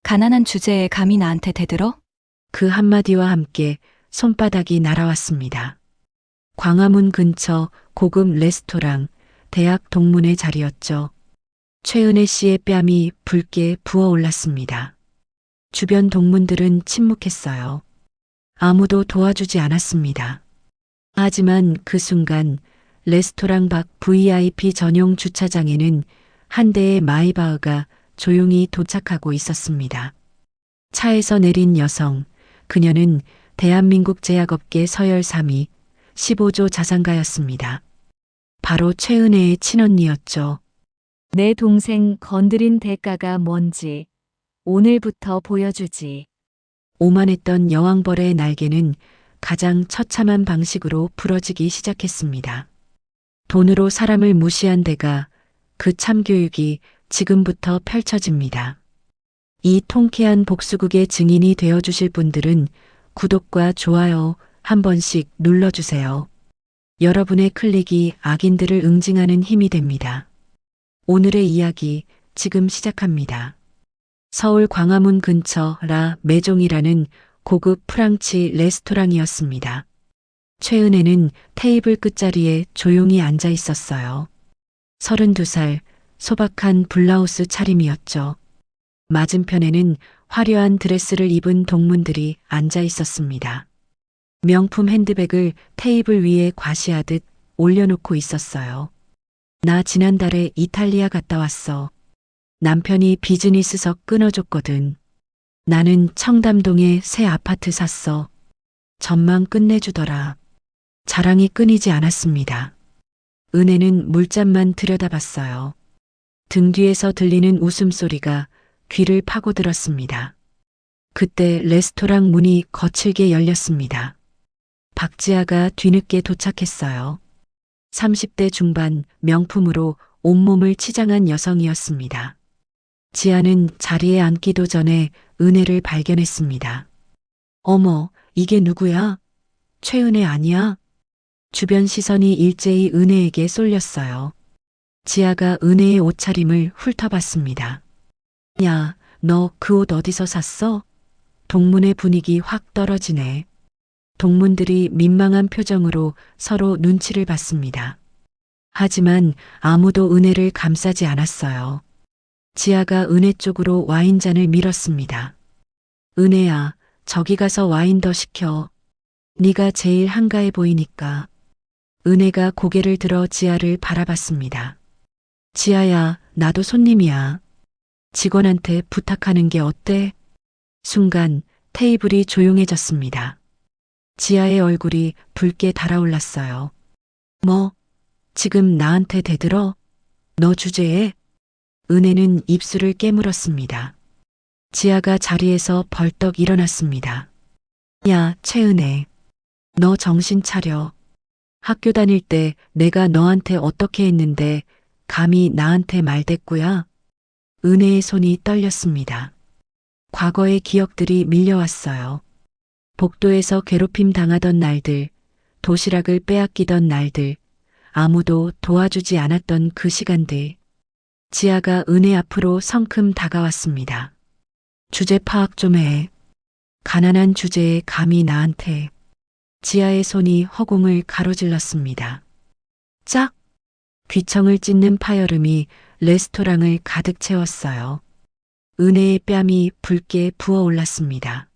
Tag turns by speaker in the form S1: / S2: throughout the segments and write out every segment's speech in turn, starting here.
S1: 가난한 주제에 감히 나한테 대들어?
S2: 그 한마디와 함께 손바닥이 날아왔습니다. 광화문 근처 고급 레스토랑 대학 동문의 자리였죠. 최은혜 씨의 뺨이 붉게 부어올랐습니다. 주변 동문들은 침묵했어요. 아무도 도와주지 않았습니다. 하지만 그 순간 레스토랑 밖 VIP 전용 주차장에는 한 대의 마이바흐가 조용히 도착하고 있었습니다. 차에서 내린 여성, 그녀는 대한민국 제약업계 서열 3위, 15조 자산가였습니다. 바로 최은혜의 친언니였죠.
S3: 내 동생 건드린 대가가 뭔지 오늘부터 보여주지.
S2: 오만했던 여왕벌의 날개는 가장 처참한 방식으로 부러지기 시작했습니다. 돈으로 사람을 무시한 대가 그 참교육이 지금부터 펼쳐집니다. 이 통쾌한 복수극의 증인이 되어주실 분들은 구독과 좋아요 한 번씩 눌러주세요. 여러분의 클릭이 악인들을 응징하는 힘이 됩니다. 오늘의 이야기 지금 시작합니다. 서울 광화문 근처 라 메종이라는 고급 프랑치 레스토랑이었습니다. 최은혜는 테이블 끝자리에 조용히 앉아 있었어요. 32살, 소박한 블라우스 차림이었죠. 맞은편에는 화려한 드레스를 입은 동문들이 앉아 있었습니다. 명품 핸드백을 테이블 위에 과시하듯 올려놓고 있었어요. 나 지난달에 이탈리아 갔다 왔어. 남편이 비즈니스석 끊어줬거든. 나는 청담동에 새 아파트 샀어. 전망 끝내주더라. 자랑이 끊이지 않았습니다. 은혜는 물잔만 들여다봤어요. 등 뒤에서 들리는 웃음소리가 귀를 파고들었습니다. 그때 레스토랑 문이 거칠게 열렸습니다. 박지아가 뒤늦게 도착했어요. 30대 중반 명품으로 온몸을 치장한 여성이었습니다. 지아는 자리에 앉기도 전에 은혜를 발견했습니다. 어머, 이게 누구야? 최은혜 아니야? 주변 시선이 일제히 은혜에게 쏠렸어요. 지아가 은혜의 옷차림을 훑어봤습니다. 야, 너 그 옷 어디서 샀어? 동문의 분위기 확 떨어지네. 동문들이 민망한 표정으로 서로 눈치를 봤습니다. 하지만 아무도 은혜를 감싸지 않았어요. 지아가 은혜 쪽으로 와인잔을 밀었습니다. 은혜야, 저기 가서 와인 더 시켜. 네가 제일 한가해 보이니까. 은혜가 고개를 들어 지아를 바라봤습니다. 지아야, 나도 손님이야. 직원한테 부탁하는 게 어때? 순간 테이블이 조용해졌습니다. 지아의 얼굴이 붉게 달아올랐어요. 뭐? 지금 나한테 대들어? 너 주제에? 은혜는 입술을 깨물었습니다. 지아가 자리에서 벌떡 일어났습니다. 야, 최은혜. 너 정신 차려. 학교 다닐 때 내가 너한테 어떻게 했는데 감히 나한테 말대꾸야? 은혜의 손이 떨렸습니다. 과거의 기억들이 밀려왔어요. 복도에서 괴롭힘 당하던 날들, 도시락을 빼앗기던 날들, 아무도 도와주지 않았던 그 시간들. 지아가 은혜 앞으로 성큼 다가왔습니다. 주제 파악 좀 해. 가난한 주제에 감히 나한테. 지아의 손이 허공을 가로질렀습니다. 짝! 귀청을 찢는 파열음이 레스토랑을 가득 채웠어요. 은혜의 뺨이 붉게 부어올랐습니다.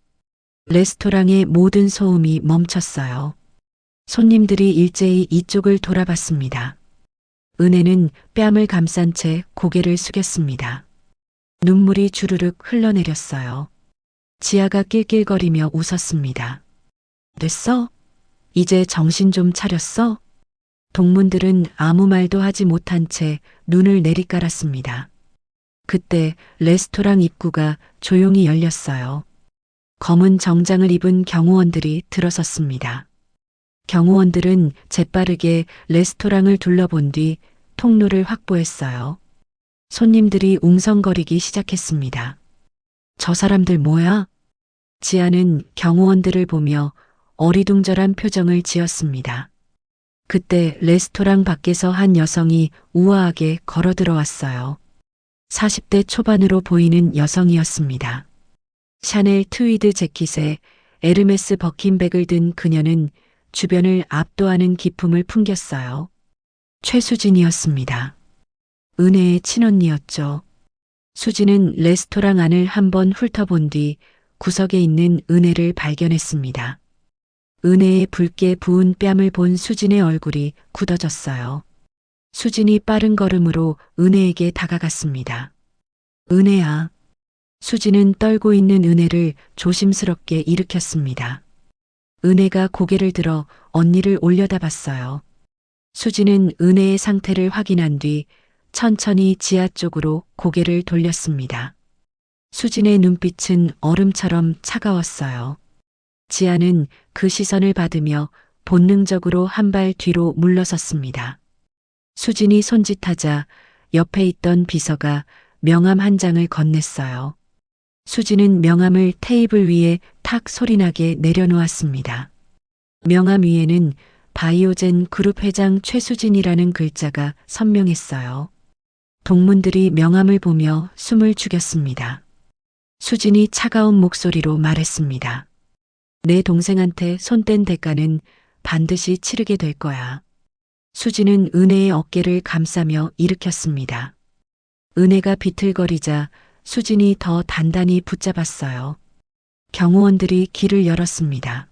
S2: 레스토랑의 모든 소음이 멈췄어요. 손님들이 일제히 이쪽을 돌아봤습니다. 은혜는 뺨을 감싼 채 고개를 숙였습니다. 눈물이 주르륵 흘러내렸어요. 지아가 낄낄거리며 웃었습니다. 됐어? 이제 정신 좀 차렸어? 동문들은 아무 말도 하지 못한 채 눈을 내리깔았습니다. 그때 레스토랑 입구가 조용히 열렸어요. 검은 정장을 입은 경호원들이 들어섰습니다. 경호원들은 재빠르게 레스토랑을 둘러본 뒤 통로를 확보했어요. 손님들이 웅성거리기 시작했습니다. 저 사람들 뭐야? 지아는 경호원들을 보며 어리둥절한 표정을 지었습니다. 그때 레스토랑 밖에서 한 여성이 우아하게 걸어 들어왔어요. 40대 초반으로 보이는 여성이었습니다. 샤넬 트위드 재킷에 에르메스 버킨백을 든 그녀는 주변을 압도하는 기품을 풍겼어요. 최수진이었습니다. 은혜의 친언니였죠. 수진은 레스토랑 안을 한번 훑어본 뒤 구석에 있는 은혜를 발견했습니다. 은혜의 붉게 부은 뺨을 본 수진의 얼굴이 굳어졌어요. 수진이 빠른 걸음으로 은혜에게 다가갔습니다. 은혜야. 수진은 떨고 있는 은혜를 조심스럽게 일으켰습니다. 은혜가 고개를 들어 언니를 올려다봤어요. 수진은 은혜의 상태를 확인한 뒤 천천히 지하 쪽으로 고개를 돌렸습니다. 수진의 눈빛은 얼음처럼 차가웠어요. 지아는 그 시선을 받으며 본능적으로 한 발 뒤로 물러섰습니다. 수진이 손짓하자 옆에 있던 비서가 명함 한 장을 건넸어요. 수진은 명함을 테이블 위에 탁 소리나게 내려놓았습니다. 명함 위에는 바이오젠 그룹 회장 최수진이라는 글자가 선명했어요. 동문들이 명함을 보며 숨을 죽였습니다. 수진이 차가운 목소리로 말했습니다. 내 동생한테 손댄 대가는 반드시 치르게 될 거야. 수진은 은혜의 어깨를 감싸며 일으켰습니다. 은혜가 비틀거리자 수진이 더 단단히 붙잡았어요. 경호원들이 길을 열었습니다.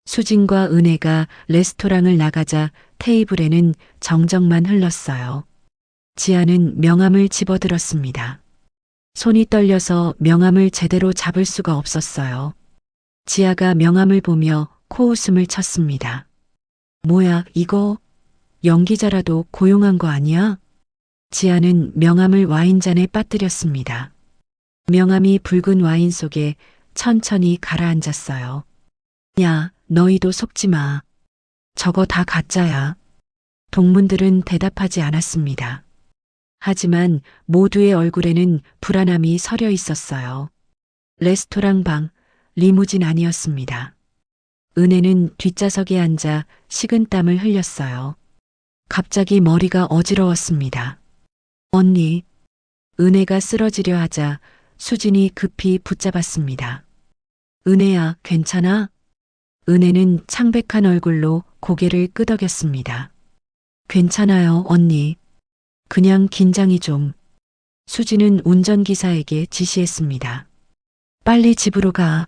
S2: 수진과 은혜가 레스토랑을 나가자 테이블에는 정적만 흘렀어요. 지아는 명함을 집어들었습니다. 손이 떨려서 명함을 제대로 잡을 수가 없었어요. 지아가 명함을 보며 코웃음을 쳤습니다. 뭐야, 이거? 연기자라도 고용한 거 아니야? 지아는 명함을 와인잔에 빠뜨렸습니다. 명함이 붉은 와인 속에 천천히 가라앉았어요. 야, 너희도 속지 마. 저거 다 가짜야. 동문들은 대답하지 않았습니다. 하지만 모두의 얼굴에는 불안함이 서려 있었어요. 레스토랑 방, 리무진 아니었습니다. 은혜는 뒷좌석에 앉아 식은땀을 흘렸어요. 갑자기 머리가 어지러웠습니다. 언니, 은혜가 쓰러지려 하자 수진이 급히 붙잡았습니다. 은혜야, 괜찮아? 은혜는 창백한 얼굴로 고개를 끄덕였습니다. 괜찮아요, 언니. 그냥 긴장이 좀. 수진은 운전기사에게 지시했습니다. 빨리 집으로 가.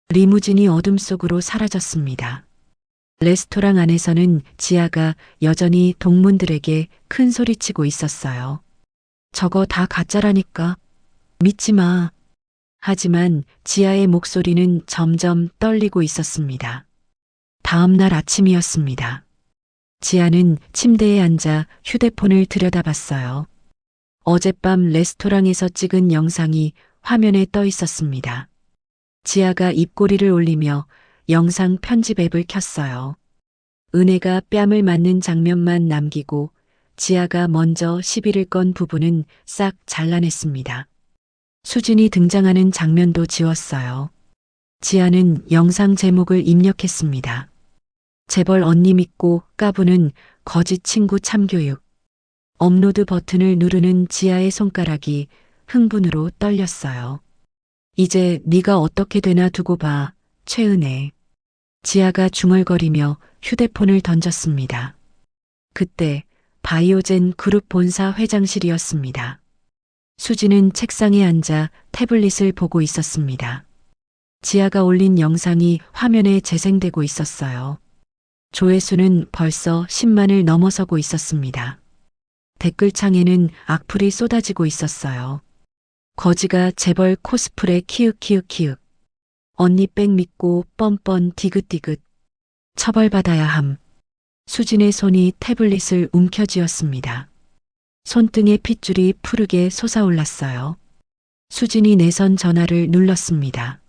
S2: 리무진이 어둠 속으로 사라졌습니다. 레스토랑 안에서는 지아가 여전히 동문들에게 큰 소리치고 있었어요. 저거 다 가짜라니까. 믿지 마. 하지만 지아의 목소리는 점점 떨리고 있었습니다. 다음 날 아침이었습니다. 지아는 침대에 앉아 휴대폰을 들여다봤어요. 어젯밤 레스토랑에서 찍은 영상이 화면에 떠 있었습니다. 지아가 입꼬리를 올리며 영상 편집 앱을 켰어요. 은혜가 뺨을 맞는 장면만 남기고 지아가 먼저 시비를 건 부분은 싹 잘라냈습니다. 수진이 등장하는 장면도 지웠어요. 지아는 영상 제목을 입력했습니다. 재벌 언니 믿고 까부는 거짓 친구 참교육. 업로드 버튼을 누르는 지아의 손가락이 흥분으로 떨렸어요. 이제 네가 어떻게 되나 두고 봐, 최은혜. 지아가 중얼거리며 휴대폰을 던졌습니다. 그때 바이오젠 그룹 본사 회장실이었습니다. 수지는 책상에 앉아 태블릿을 보고 있었습니다. 지아가 올린 영상이 화면에 재생되고 있었어요. 조회수는 벌써 10만을 넘어서고 있었습니다. 댓글창에는 악플이 쏟아지고 있었어요. 거지가 재벌 코스프레 키읔키읔키읔. 언니 백 믿고 뻔뻔 디귿디귿. 처벌받아야 함. 수진의 손이 태블릿을 움켜쥐었습니다. 손등의 핏줄이 푸르게 솟아올랐어요. 수진이 내선 전화를 눌렀습니다.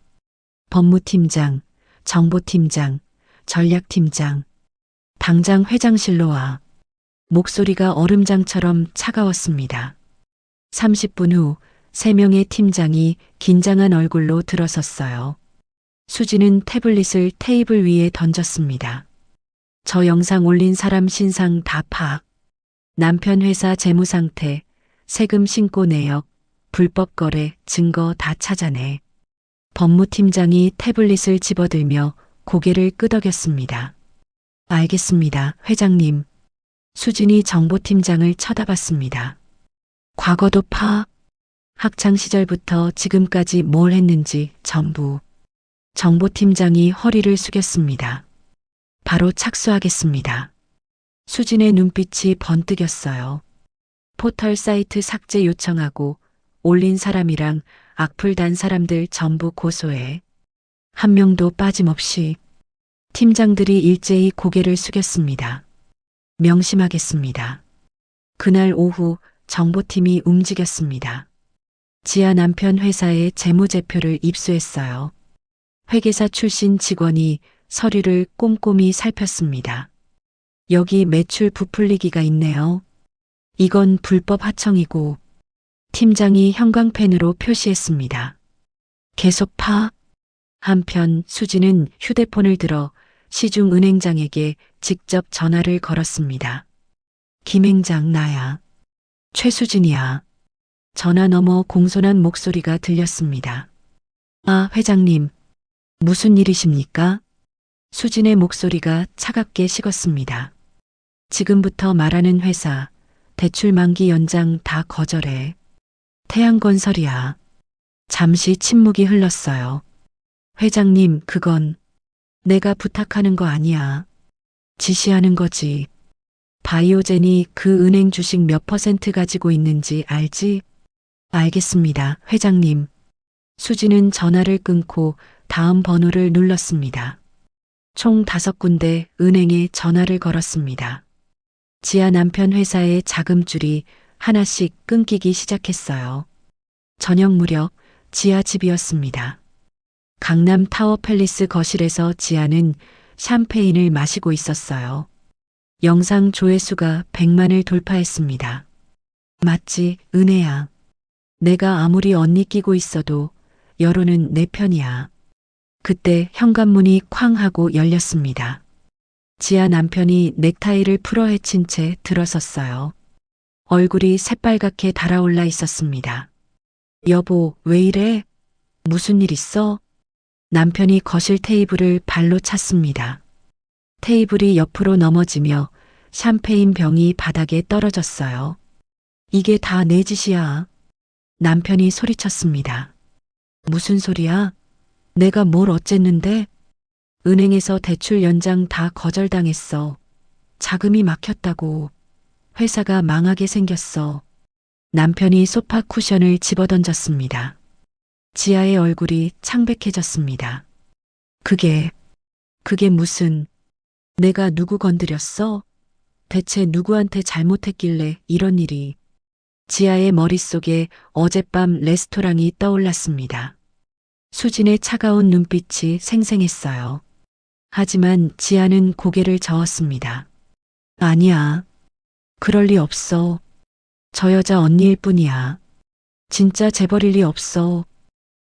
S2: 법무팀장, 정보팀장, 전략팀장. 당장 회장실로 와. 목소리가 얼음장처럼 차가웠습니다. 30분 후 3명의 팀장이 긴장한 얼굴로 들어섰어요. 수지는 태블릿을 테이블 위에 던졌습니다. 저 영상 올린 사람 신상 다 파악. 남편 회사 재무 상태, 세금 신고 내역, 불법 거래, 증거 다 찾아내. 법무팀장이 태블릿을 집어들며 고개를 끄덕였습니다. 알겠습니다, 회장님. 수진이 정보팀장을 쳐다봤습니다. 과거도 학창 시절부터 지금까지 뭘 했는지 전부. 정보팀장이 허리를 숙였습니다. 바로 착수하겠습니다. 수진의 눈빛이 번뜩였어요. 포털 사이트 삭제 요청하고 올린 사람이랑 악플 단 사람들 전부 고소해. 한 명도 빠짐없이. 팀장들이 일제히 고개를 숙였습니다. 명심하겠습니다. 그날 오후 정보팀이 움직였습니다. 지아 남편 회사의 재무제표를 입수했어요. 회계사 출신 직원이 서류를 꼼꼼히 살폈습니다. 여기 매출 부풀리기가 있네요. 이건 불법 하청이고. 팀장이 형광펜으로 표시했습니다. 계속 한편 수진은 휴대폰을 들어 시중은행장에게 직접 전화를 걸었습니다. 김행장 나야. 최수진이야. 전화 너머 공손한 목소리가 들렸습니다. 아, 회장님. 무슨 일이십니까? 수진의 목소리가 차갑게 식었습니다. 지금부터 말하는 회사, 대출 만기 연장 다 거절해. 태양건설이야. 잠시 침묵이 흘렀어요. 회장님, 그건 내가 부탁하는 거 아니야. 지시하는 거지. 바이오젠이 그 은행 주식 몇 퍼센트 가지고 있는지 알지? 알겠습니다, 회장님. 수진은 전화를 끊고 다음 번호를 눌렀습니다. 총 5군데 은행에 전화를 걸었습니다. 지아 남편 회사의 자금줄이 하나씩 끊기기 시작했어요. 저녁 무렵 지아 집이었습니다. 강남 타워 팰리스 거실에서 지아는 샴페인을 마시고 있었어요. 영상 조회수가 100만을 돌파했습니다. 맞지, 은혜야. 내가 아무리 언니 끼고 있어도 여론은 내 편이야. 그때 현관문이 쾅 하고 열렸습니다. 지아 남편이 넥타이를 풀어 헤친 채 들어섰어요. 얼굴이 새빨갛게 달아올라 있었습니다. 여보, 왜 이래? 무슨 일 있어? 남편이 거실 테이블을 발로 찼습니다. 테이블이 옆으로 넘어지며 샴페인 병이 바닥에 떨어졌어요. 이게 다 내 짓이야. 남편이 소리쳤습니다. 무슨 소리야? 내가 뭘 어쨌는데? 은행에서 대출 연장 다 거절당했어. 자금이 막혔다고. 회사가 망하게 생겼어. 남편이 소파 쿠션을 집어던졌습니다. 지아의 얼굴이 창백해졌습니다. 그게 무슨, 내가 누구 건드렸어? 대체 누구한테 잘못했길래 이런 일이. 지아의 머릿속에 어젯밤 레스토랑이 떠올랐습니다. 수진의 차가운 눈빛이 생생했어요. 하지만 지아는 고개를 저었습니다. 아니야. 그럴 리 없어. 저 여자 언니일 뿐이야. 진짜 재벌일 리 없어.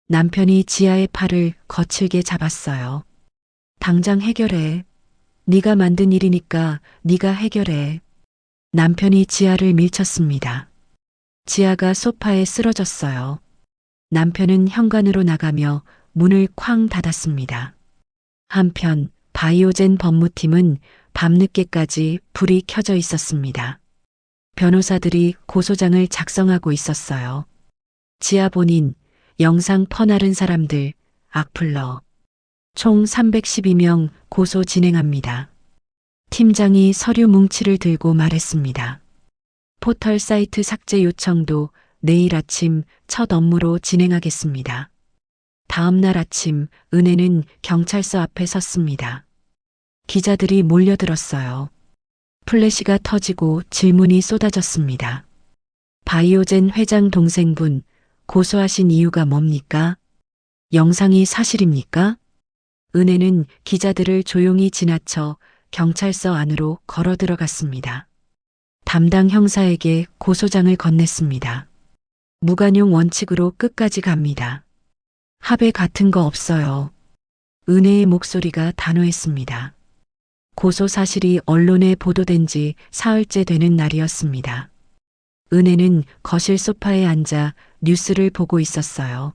S2: 남편이 지아의 팔을 거칠게 잡았어요. 당장 해결해. 네가 만든 일이니까 네가 해결해. 남편이 지아를 밀쳤습니다. 지아가 소파에 쓰러졌어요. 남편은 현관으로 나가며 문을 쾅 닫았습니다. 한편 바이오젠 법무팀은 밤늦게까지 불이 켜져 있었습니다. 변호사들이 고소장을 작성하고 있었어요. 지아 본인, 영상 퍼나른 사람들, 악플러. 총 312명 고소 진행합니다. 팀장이 서류 뭉치를 들고 말했습니다. 포털 사이트 삭제 요청도 내일 아침 첫 업무로 진행하겠습니다. 다음 날 아침 은혜는 경찰서 앞에 섰습니다. 기자들이 몰려들었어요. 플래시가 터지고 질문이 쏟아졌습니다. 바이오젠 회장 동생분, 고소하신 이유가 뭡니까? 영상이 사실입니까? 은혜는 기자들을 조용히 지나쳐 경찰서 안으로 걸어 들어갔습니다. 담당 형사에게 고소장을 건넸습니다. 무관용 원칙으로 끝까지 갑니다. 합의 같은 거 없어요. 은혜의 목소리가 단호했습니다. 고소 사실이 언론에 보도된 지 사흘째 되는 날이었습니다. 은혜는 거실 소파에 앉아 뉴스를 보고 있었어요.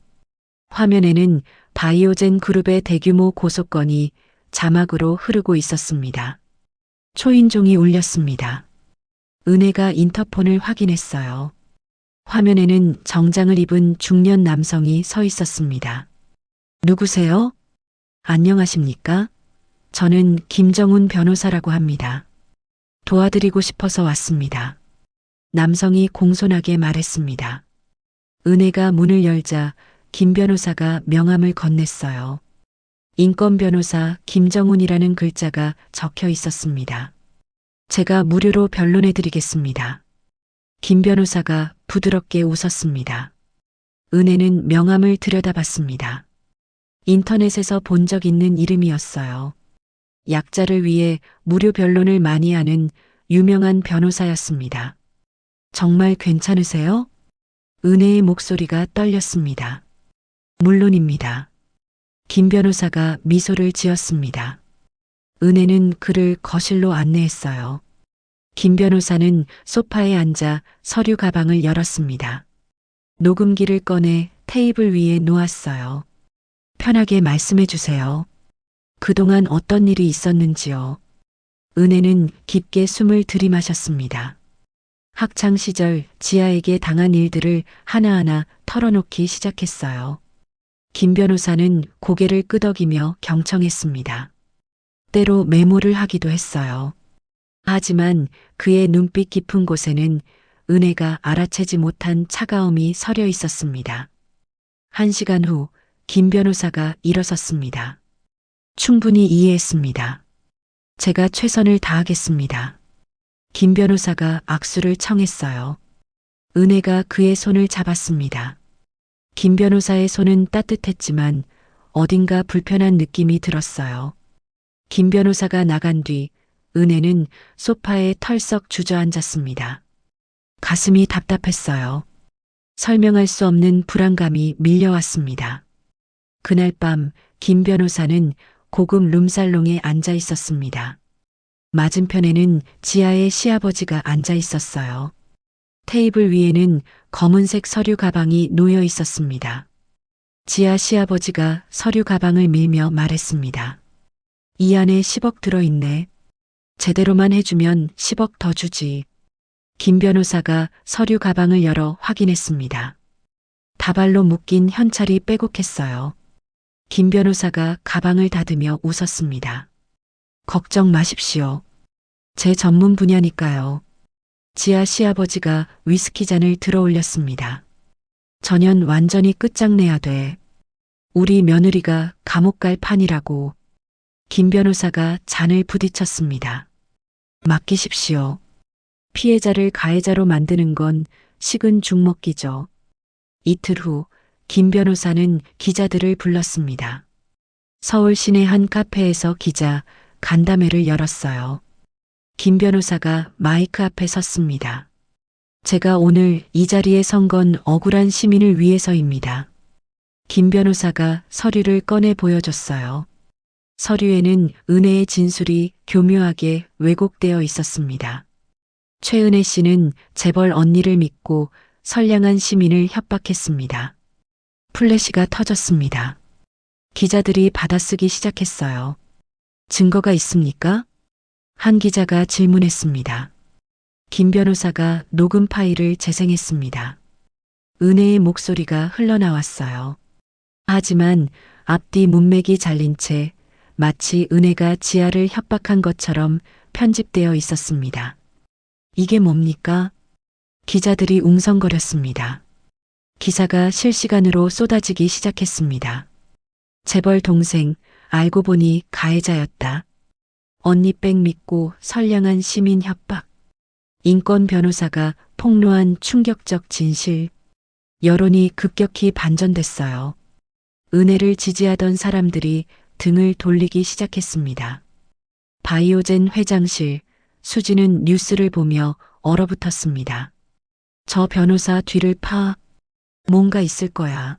S2: 화면에는 바이오젠 그룹의 대규모 고소건이 자막으로 흐르고 있었습니다. 초인종이 울렸습니다. 은혜가 인터폰을 확인했어요. 화면에는 정장을 입은 중년 남성이 서 있었습니다. 누구세요? 안녕하십니까? 저는 김정훈 변호사라고 합니다. 도와드리고 싶어서 왔습니다. 남성이 공손하게 말했습니다. 은혜가 문을 열자 김 변호사가 명함을 건넸어요. 인권 변호사 김정훈이라는 글자가 적혀 있었습니다. 제가 무료로 변론해 드리겠습니다. 김 변호사가 부드럽게 웃었습니다. 은혜는 명함을 들여다봤습니다. 인터넷에서 본 적 있는 이름이었어요. 약자를 위해 무료 변론을 많이 하는 유명한 변호사였습니다. 정말 괜찮으세요? 은혜의 목소리가 떨렸습니다. 물론입니다. 김 변호사가 미소를 지었습니다. 은혜는 그를 거실로 안내했어요. 김 변호사는 소파에 앉아 서류 가방을 열었습니다. 녹음기를 꺼내 테이블 위에 놓았어요. 편하게 말씀해 주세요. 그동안 어떤 일이 있었는지요. 은혜는 깊게 숨을 들이마셨습니다. 학창 시절 지아에게 당한 일들을 하나하나 털어놓기 시작했어요. 김 변호사는 고개를 끄덕이며 경청했습니다. 때로 메모를 하기도 했어요. 하지만 그의 눈빛 깊은 곳에는 은혜가 알아채지 못한 차가움이 서려 있었습니다. 1시간 후 김 변호사가 일어섰습니다. 충분히 이해했습니다. 제가 최선을 다하겠습니다. 김 변호사가 악수를 청했어요. 은혜가 그의 손을 잡았습니다. 김 변호사의 손은 따뜻했지만 어딘가 불편한 느낌이 들었어요. 김 변호사가 나간 뒤 은혜는 소파에 털썩 주저앉았습니다. 가슴이 답답했어요. 설명할 수 없는 불안감이 밀려왔습니다. 그날 밤 김 변호사는 고급 룸살롱에 앉아 있었습니다. 맞은편에는 지아의 시아버지가 앉아 있었어요. 테이블 위에는 검은색 서류 가방이 놓여 있었습니다. 지아 시아버지가 서류 가방을 밀며 말했습니다. 이 안에 10억 들어있네. 제대로만 해주면 10억 더 주지. 김 변호사가 서류 가방을 열어 확인했습니다. 다발로 묶인 현찰이 빼곡했어요. 김 변호사가 가방을 닫으며 웃었습니다. 걱정 마십시오. 제 전문 분야니까요. 지아 시아버지가 위스키 잔을 들어 올렸습니다. 전현 완전히 끝장내야 돼. 우리 며느리가 감옥 갈 판이라고. 김 변호사가 잔을 부딪혔습니다. 맡기십시오. 피해자를 가해자로 만드는 건 식은 죽 먹기죠. 이틀 후 김 변호사는 기자들을 불렀습니다. 서울 시내 한 카페에서 기자 간담회를 열었어요. 김 변호사가 마이크 앞에 섰습니다. 제가 오늘 이 자리에 선 건 억울한 시민을 위해서입니다. 김 변호사가 서류를 꺼내 보여줬어요. 서류에는 은혜의 진술이 교묘하게 왜곡되어 있었습니다. 최은혜 씨는 재벌 언니를 믿고 선량한 시민을 협박했습니다. 플래시가 터졌습니다. 기자들이 받아쓰기 시작했어요. 증거가 있습니까? 한 기자가 질문했습니다. 김 변호사가 녹음 파일을 재생했습니다. 은혜의 목소리가 흘러나왔어요. 하지만 앞뒤 문맥이 잘린 채 마치 은혜가 지아를 협박한 것처럼 편집되어 있었습니다. 이게 뭡니까? 기자들이 웅성거렸습니다. 기사가 실시간으로 쏟아지기 시작했습니다. 재벌 동생, 알고 보니 가해자였다. 언니 백 믿고 선량한 시민 협박. 인권 변호사가 폭로한 충격적 진실. 여론이 급격히 반전됐어요. 은혜를 지지하던 사람들이 등을 돌리기 시작했습니다. 바이오젠 회장실, 수지는 뉴스를 보며 얼어붙었습니다. 저 변호사 뒤를 파. 뭔가 있을 거야.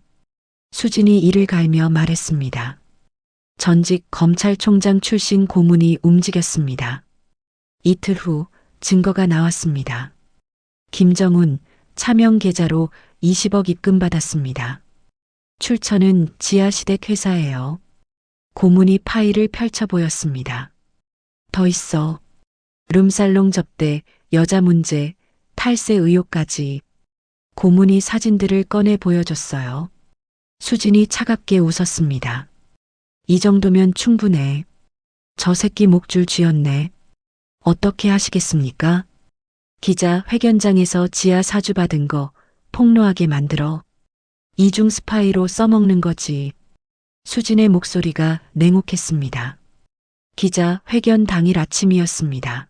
S2: 수진이 이를 갈며 말했습니다. 전직 검찰총장 출신 고문이 움직였습니다. 이틀 후 증거가 나왔습니다. 김정훈 차명 계좌로 20억 입금받았습니다. 출처는 지하시댁 회사예요. 고문이 파일을 펼쳐 보였습니다. 더 있어. 룸살롱 접대, 여자 문제, 탈세 의혹까지. 고문이 사진들을 꺼내 보여줬어요. 수진이 차갑게 웃었습니다. 이 정도면 충분해. 저 새끼 목줄 쥐었네. 어떻게 하시겠습니까? 기자 회견장에서 지하 사주 받은 거 폭로하게 만들어. 이중 스파이로 써먹는 거지. 수진의 목소리가 냉혹했습니다. 기자 회견 당일 아침이었습니다.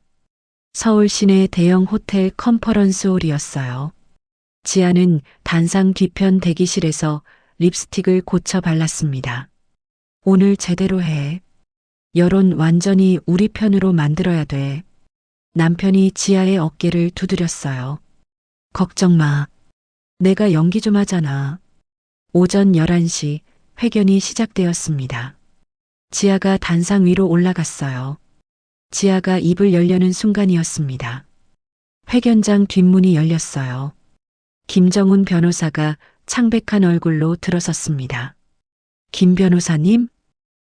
S2: 서울 시내 대형 호텔 컨퍼런스홀이었어요. 지아는 단상 뒤편 대기실에서 립스틱을 고쳐 발랐습니다. 오늘 제대로 해. 여론 완전히 우리 편으로 만들어야 돼. 남편이 지아의 어깨를 두드렸어요. 걱정 마. 내가 연기 좀 하잖아. 오전 11시 회견이 시작되었습니다. 지아가 단상 위로 올라갔어요. 지아가 입을 열려는 순간이었습니다. 회견장 뒷문이 열렸어요. 김정훈 변호사가 창백한 얼굴로 들어섰습니다. 김 변호사님?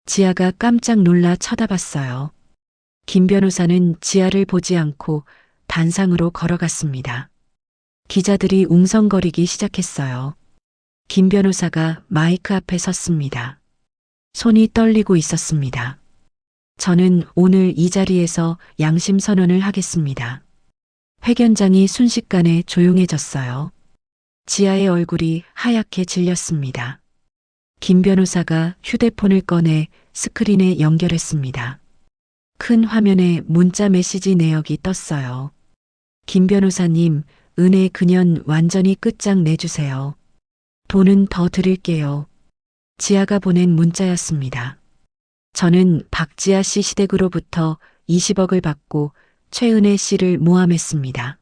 S2: 지아가 깜짝 놀라 쳐다봤어요. 김 변호사는 지아를 보지 않고 단상으로 걸어갔습니다. 기자들이 웅성거리기 시작했어요. 김 변호사가 마이크 앞에 섰습니다. 손이 떨리고 있었습니다. 저는 오늘 이 자리에서 양심 선언을 하겠습니다. 회견장이 순식간에 조용해졌어요. 지아의 얼굴이 하얗게 질렸습니다. 김 변호사가 휴대폰을 꺼내 스크린에 연결했습니다. 큰 화면에 문자 메시지 내역이 떴어요. 김 변호사님, 은혜 그년 완전히 끝장 내주세요. 돈은 더 드릴게요. 지아가 보낸 문자였습니다. 저는 박지아 씨 시댁으로부터 20억을 받고 최은혜 씨를 모함했습니다.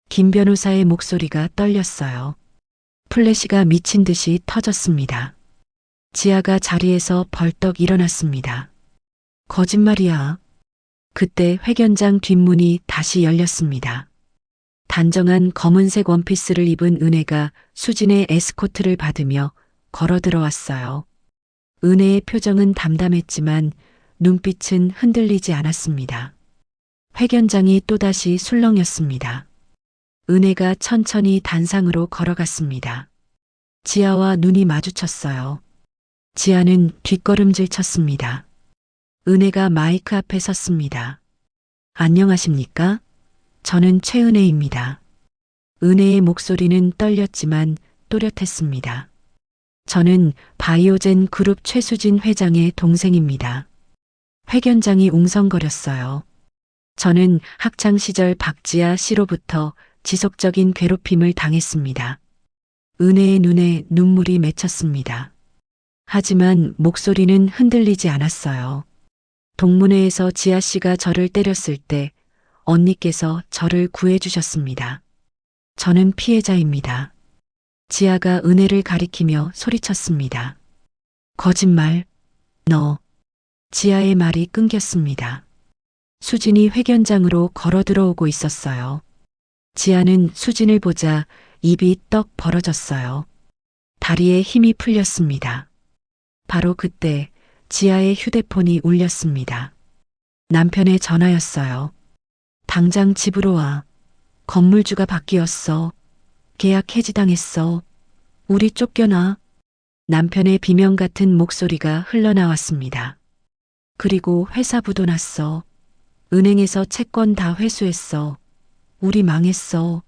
S2: 김 변호사의 목소리가 떨렸어요. 플래시가 미친 듯이 터졌습니다. 지아가 자리에서 벌떡 일어났습니다. 거짓말이야. 그때 회견장 뒷문이 다시 열렸습니다. 단정한 검은색 원피스를 입은 은혜가 수진의 에스코트를 받으며 걸어 들어왔어요. 은혜의 표정은 담담했지만 눈빛은 흔들리지 않았습니다. 회견장이 또다시 술렁였습니다. 은혜가 천천히 단상으로 걸어갔습니다. 지아와 눈이 마주쳤어요. 지아는 뒷걸음질 쳤습니다. 은혜가 마이크 앞에 섰습니다. 안녕하십니까? 저는 최은혜입니다. 은혜의 목소리는 떨렸지만 또렷했습니다. 저는 바이오젠 그룹 최수진 회장의 동생입니다. 회견장이 웅성거렸어요. 저는 학창시절 박지아 씨로부터 지속적인 괴롭힘을 당했습니다. 은혜의 눈에 눈물이 맺혔습니다. 하지만 목소리는 흔들리지 않았어요. 동문회에서 지아 씨가 저를 때렸을 때 언니께서 저를 구해주셨습니다. 저는 피해자입니다. 지아가 은혜를 가리키며 소리쳤습니다. 거짓말, 너. 지아의 말이 끊겼습니다. 수진이 회견장으로 걸어 들어오고 있었어요. 지아는 수진을 보자 입이 떡 벌어졌어요. 다리에 힘이 풀렸습니다. 바로 그때 지아의 휴대폰이 울렸습니다. 남편의 전화였어요. 당장 집으로 와. 건물주가 바뀌었어. 계약 해지당했어. 우리 쫓겨나. 남편의 비명 같은 목소리가 흘러나왔습니다. 그리고 회사 부도 났어. 은행에서 채권 다 회수했어. 우리 망했어.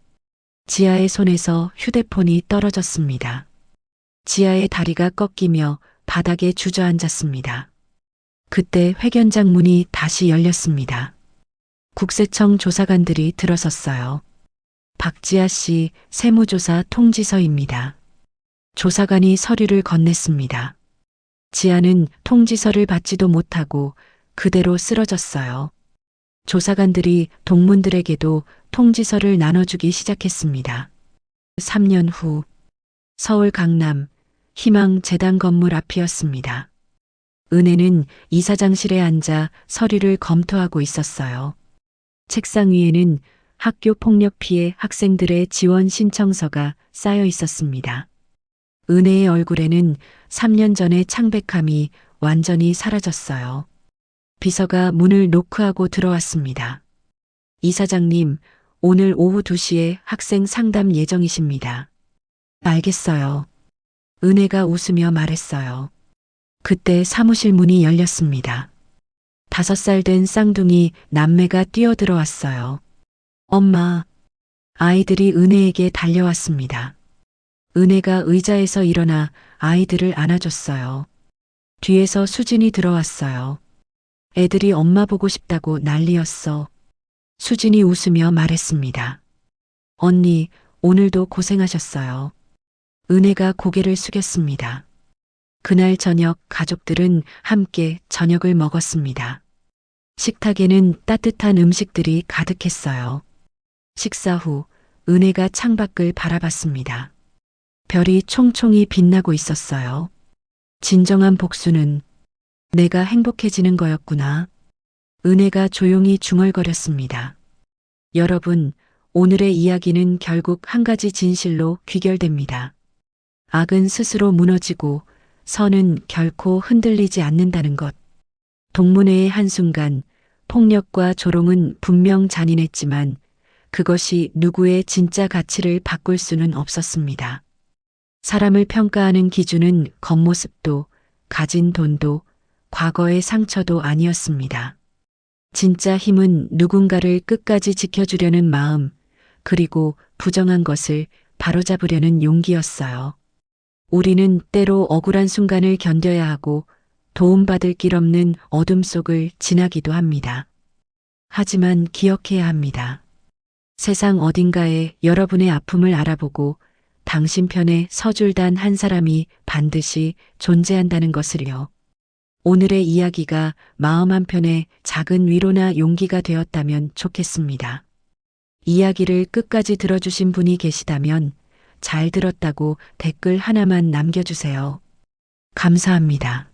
S2: 지아의 손에서 휴대폰이 떨어졌습니다. 지아의 다리가 꺾이며 바닥에 주저앉았습니다. 그때 회견장 문이 다시 열렸습니다. 국세청 조사관들이 들어섰어요. 박지아 씨 세무조사 통지서입니다. 조사관이 서류를 건넸습니다. 지아는 통지서를 받지도 못하고 그대로 쓰러졌어요. 조사관들이 동문들에게도 통지서를 나눠주기 시작했습니다. 3년 후 서울 강남 희망재단 건물 앞이었습니다. 은혜는 이사장실에 앉아 서류를 검토하고 있었어요. 책상 위에는 학교 폭력 피해 학생들의 지원 신청서가 쌓여 있었습니다. 은혜의 얼굴에는 3년 전의 창백함이 완전히 사라졌어요. 비서가 문을 노크하고 들어왔습니다. 이사장님, 오늘 오후 2시에 학생 상담 예정이십니다. 알겠어요. 은혜가 웃으며 말했어요. 그때 사무실 문이 열렸습니다. 5살 된 쌍둥이 남매가 뛰어들어왔어요. 엄마. 아이들이 은혜에게 달려왔습니다. 은혜가 의자에서 일어나 아이들을 안아줬어요. 뒤에서 수진이 들어왔어요. 애들이 엄마 보고 싶다고 난리였어. 수진이 웃으며 말했습니다. 언니, 오늘도 고생하셨어요. 은혜가 고개를 숙였습니다. 그날 저녁 가족들은 함께 저녁을 먹었습니다. 식탁에는 따뜻한 음식들이 가득했어요. 식사 후 은혜가 창밖을 바라봤습니다. 별이 총총히 빛나고 있었어요. 진정한 복수는 내가 행복해지는 거였구나. 은혜가 조용히 중얼거렸습니다. 여러분, 오늘의 이야기는 결국 한 가지 진실로 귀결됩니다. 악은 스스로 무너지고 선은 결코 흔들리지 않는다는 것. 동문회의 한순간 폭력과 조롱은 분명 잔인했지만 그것이 누구의 진짜 가치를 바꿀 수는 없었습니다. 사람을 평가하는 기준은 겉모습도 가진 돈도 과거의 상처도 아니었습니다. 진짜 힘은 누군가를 끝까지 지켜주려는 마음, 그리고 부정한 것을 바로잡으려는 용기였어요. 우리는 때로 억울한 순간을 견뎌야 하고 도움받을 길 없는 어둠 속을 지나기도 합니다. 하지만 기억해야 합니다. 세상 어딘가에 여러분의 아픔을 알아보고 당신 편에 서줄 단 한 사람이 반드시 존재한다는 것을요. 오늘의 이야기가 마음 한편에 작은 위로나 용기가 되었다면 좋겠습니다. 이야기를 끝까지 들어주신 분이 계시다면 잘 들었다고 댓글 하나만 남겨주세요. 감사합니다.